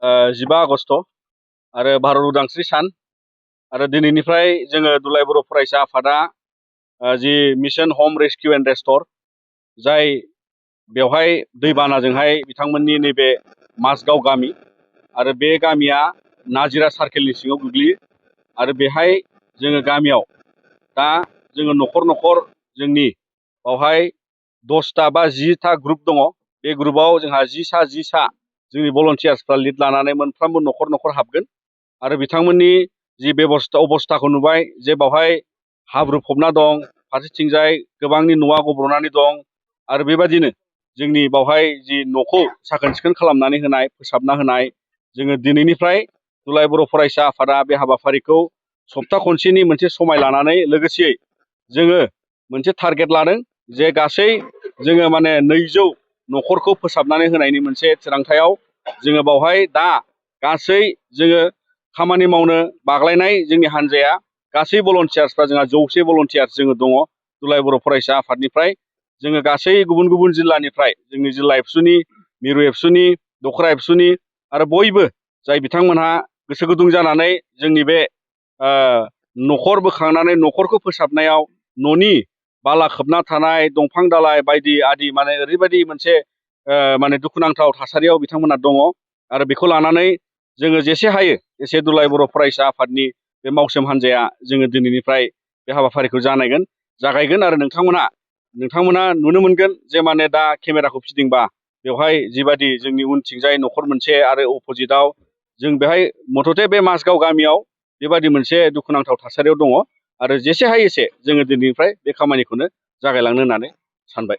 15 August आरो भारत उदांस्रि सान आरो दिनैनिफ्राय जोङो दुलाराय बर' फरायसा आफादा जि मिशन हम रेस्किउ एन्ड रेस्ट'र जाय बेवहाय दैबानाजोंहाय बिथांमोननि नैबे माजगाव गामि आरो बे गामिया नाजिरा सार्केलनि सिङाव गोग्लैयो आरो बेहाय जोङो गामियाव दा जोङो न'खर न'खर जोंनि बावहाय 10टा बा 10टा ग्रुप दङ। बे ग्रुपआव जोंहा 10 सा जोंनि भलन्टियार्सफ्रा लिड लानानै मोनफ्रोमबो न'खर न'खर हाबगोन आरो बिथांमोननि जि अबस्थाखौ नुबाय जे बावहाय हाब्रु फबना दं, फारसेथिंजाय गोबांनि न'आ गब्र'नानै दं आरो बेबादिनो जोंनि बावहाय जि न'खौ साखोन सिखोन खालामनानै होनाय, फोसाबना होनाय, जोङो दिनैनिफ्राय दुलाराय बर' फरायसा आफादा बे हाबाफारिखौ सप्ता खनसेनि मोनसे समाय लानानै लोगोसेयै जोङो मोनसे टारगेट लादों जे गासै जोङो माने 200 न'खरखौ फोसाबनानै होनायनि मोनसे थिरांथायाव जोङो बावहाय दा गासै जोङो खामानि मावनो बाग्लायनाय जोंनि हान्जाया गासै भलन्टियार्सफ्रा जोंहा 100 भलन्टियार्स जोङो दङ दुलाराय बर' फरायसा आफादनिफ्राय। जोङो गासै गुबुन गुबुन जिल्लानिफ्राय जोंनि जिल्ला एबसुनि, मिरु एबसुनि, दखरा एबसुनि आरो बयबो जाय बिथांमोनहा गोसो गुदुं जानानै जोंनि बे न'खर बोखांनानै न'खरखौ फोसाबनायाव न'नि बाला खोबना थानाय, दंफां दालाइ बायदि आदि माने ओरैबायदि मोनसे माने दुखुनांथाव थासारियाव बिथांमोना दङ आरो बेखौ लानानै जोङो जेसे हायो एसे दुलाराय बर' फरायसा आफादनि बे मावसोम हान्जाया जोङो दिनैनिफ्राय बे हाबाफारिखौ जागायगोन आरो नोंथांमोना नुनो मोनगोन जे माने दा केमेराखौ फिदिंबा बेवहाय जिबादि जोंनि उनथिंजाय न'खर मोनसे आरो अपोजिटआव जों बेहाय मथथे बे माजगाव गामियाव बेबादि मोनसे दुखुनांथाव थासारियाव दङ आरो जेसे हायो एसे जोङो दिनैनिफ्राय बे खामानिखौनो जागायलांनो होननानै सानबाय।